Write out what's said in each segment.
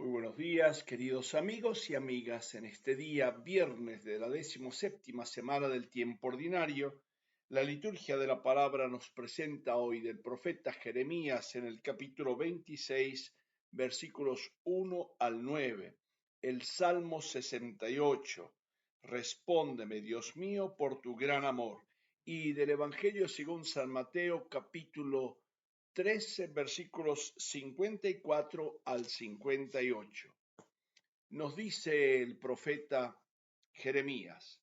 Muy buenos días, queridos amigos y amigas. En este día, viernes de la 17ª semana del tiempo ordinario, la liturgia de la palabra nos presenta hoy del profeta Jeremías en el capítulo 26, versículos 1 al 9, el Salmo 68. Respóndeme, Dios mío, por tu gran amor. Y del Evangelio según San Mateo, capítulo 13, versículos 54 al 58. Nos dice el profeta Jeremías: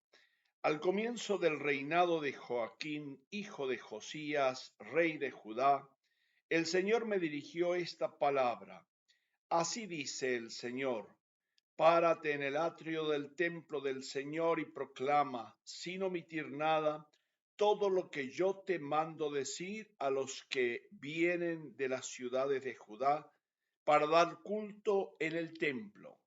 al comienzo del reinado de Joaquín, hijo de Josías, rey de Judá, el Señor me dirigió esta palabra. Así dice el Señor: párate en el atrio del templo del Señor y proclama, sin omitir nada, todo lo que yo te mando decir a los que vienen de las ciudades de Judá para dar culto en el templo.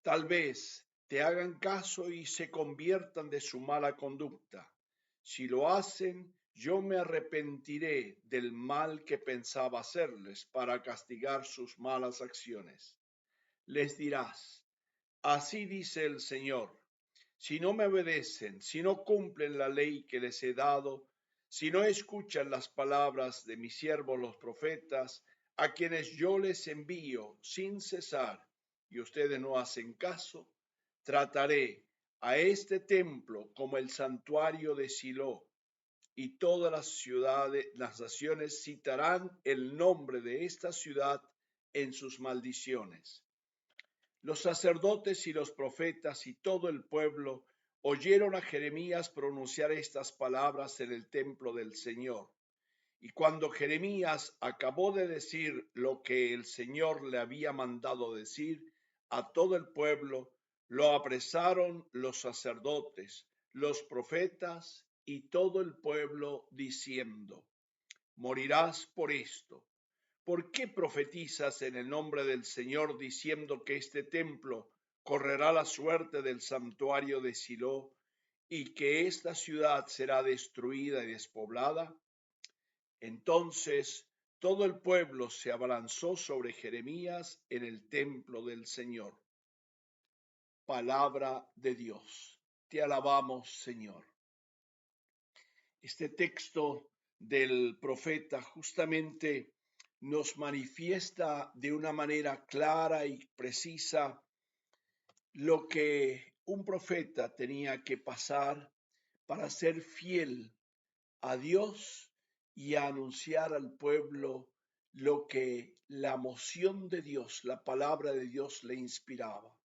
Tal vez te hagan caso y se conviertan de su mala conducta. Si lo hacen, yo me arrepentiré del mal que pensaba hacerles para castigar sus malas acciones. Les dirás: así dice el Señor, si no me obedecen, si no cumplen la ley que les he dado, si no escuchan las palabras de mis siervos los profetas, a quienes yo les envío sin cesar, y ustedes no hacen caso, trataré a este templo como el santuario de Silo, y todas las ciudades, las naciones citarán el nombre de esta ciudad en sus maldiciones. Los sacerdotes y los profetas y todo el pueblo oyeron a Jeremías pronunciar estas palabras en el templo del Señor. Y cuando Jeremías acabó de decir lo que el Señor le había mandado decir a todo el pueblo, lo apresaron los sacerdotes, los profetas y todo el pueblo, diciendo: morirás por esto. ¿Por qué profetizas en el nombre del Señor diciendo que este templo correrá la suerte del santuario de Silo y que esta ciudad será destruida y despoblada? Entonces todo el pueblo se abalanzó sobre Jeremías en el templo del Señor. Palabra de Dios. Te alabamos, Señor. Este texto del profeta justamente nos manifiesta de una manera clara y precisa lo que un profeta tenía que pasar para ser fiel a Dios y a anunciar al pueblo lo que la moción de Dios, la palabra de Dios le inspiraba.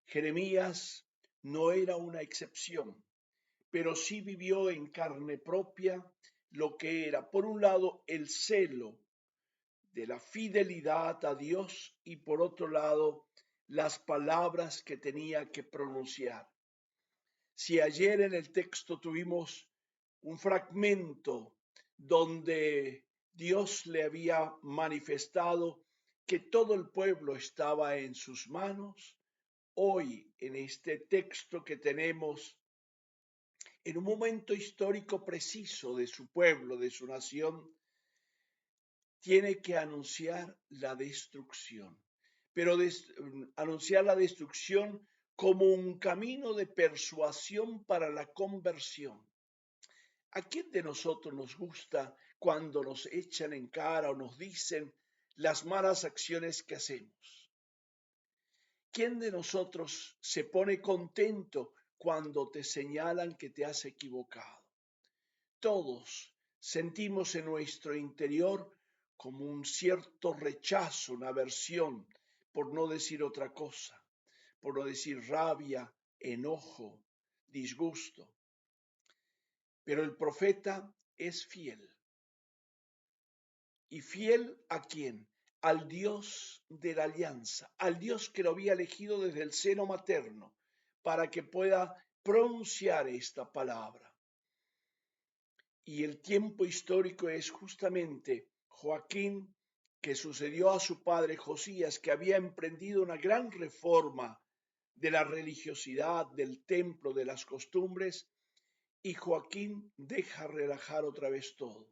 Jeremías no era una excepción, pero sí vivió en carne propia lo que era, por un lado, el celo de la fidelidad a Dios y por otro lado, las palabras que tenía que pronunciar. Si ayer en el texto tuvimos un fragmento donde Dios le había manifestado que todo el pueblo estaba en sus manos, hoy en este texto que tenemos en un momento histórico preciso de su pueblo, de su nación, tiene que anunciar la destrucción, pero anunciar la destrucción como un camino de persuasión para la conversión. ¿A quién de nosotros nos gusta cuando nos echan en cara o nos dicen las malas acciones que hacemos? ¿Quién de nosotros se pone contento cuando te señalan que te has equivocado? Todos sentimos en nuestro interior como un cierto rechazo, una aversión, por no decir otra cosa, por no decir rabia, enojo, disgusto. Pero el profeta es fiel. ¿Y fiel a quién? Al Dios de la alianza, al Dios que lo había elegido desde el seno materno para que pueda pronunciar esta palabra. Y el tiempo histórico es justamente Joaquín, que sucedió a su padre Josías, que había emprendido una gran reforma de la religiosidad, del templo, de las costumbres, y Joaquín deja relajar otra vez todo.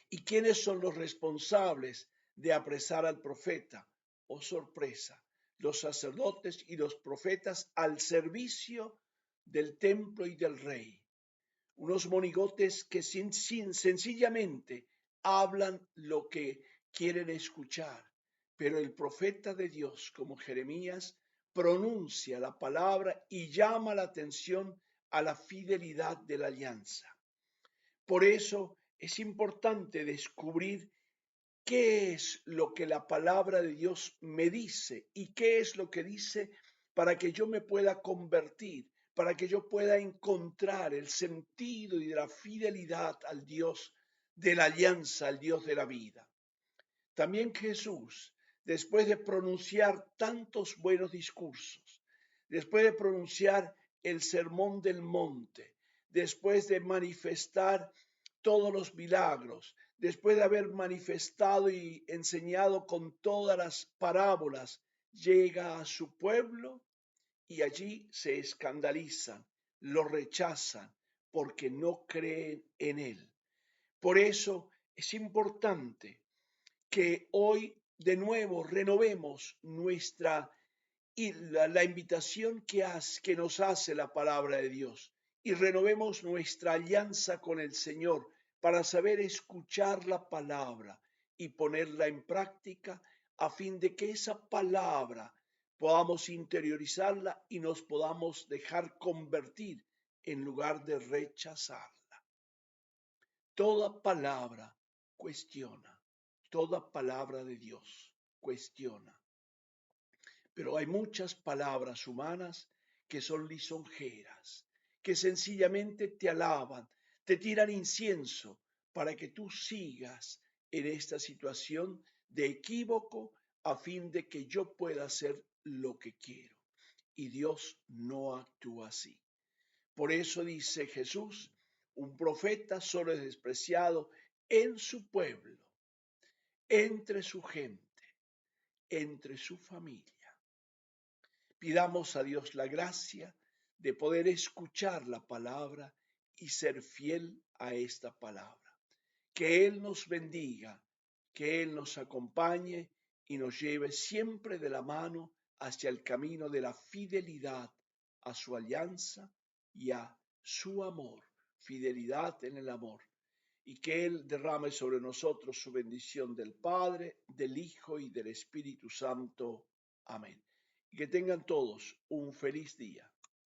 ¿Y quiénes son los responsables de apresar al profeta. Oh sorpresa, los sacerdotes y los profetas al servicio del templo y del rey. Unos monigotes que sencillamente hablan lo que quieren escuchar, pero el profeta de Dios, como Jeremías, pronuncia la palabra y llama la atención a la fidelidad de la alianza. Por eso es importante descubrir qué es lo que la palabra de Dios me dice y qué es lo que dice para que yo me pueda convertir, para que yo pueda encontrar el sentido y la fidelidad al Dios de la alianza, al Dios de la vida. También Jesús, después de pronunciar tantos buenos discursos, después de pronunciar el sermón del monte, después de manifestar todos los milagros, después de haber manifestado y enseñado con todas las parábolas, llega a su pueblo y allí se escandalizan, lo rechazan porque no creen en él. Por eso es importante que hoy de nuevo renovemos la invitación que nos hace la palabra de Dios y renovemos nuestra alianza con el Señor para saber escuchar la palabra y ponerla en práctica a fin de que esa palabra podamos interiorizarla y nos podamos dejar convertir en lugar de rechazarla. Toda palabra cuestiona, toda palabra de Dios cuestiona. Pero hay muchas palabras humanas que son lisonjeras, que sencillamente te alaban, te tiran incienso para que tú sigas en esta situación de equívoco a fin de que yo pueda hacer lo que quiero. Y Dios no actúa así. Por eso dice Jesús, un profeta solo es despreciado en su pueblo, entre su gente, entre su familia. Pidamos a Dios la gracia de poder escuchar la palabra y ser fiel a esta palabra. Que Él nos bendiga, que Él nos acompañe y nos lleve siempre de la mano hacia el camino de la fidelidad a su alianza y a su amor, fidelidad en el amor. Y que Él derrame sobre nosotros su bendición del Padre, del Hijo y del Espíritu Santo. Amén. Y que tengan todos un feliz día.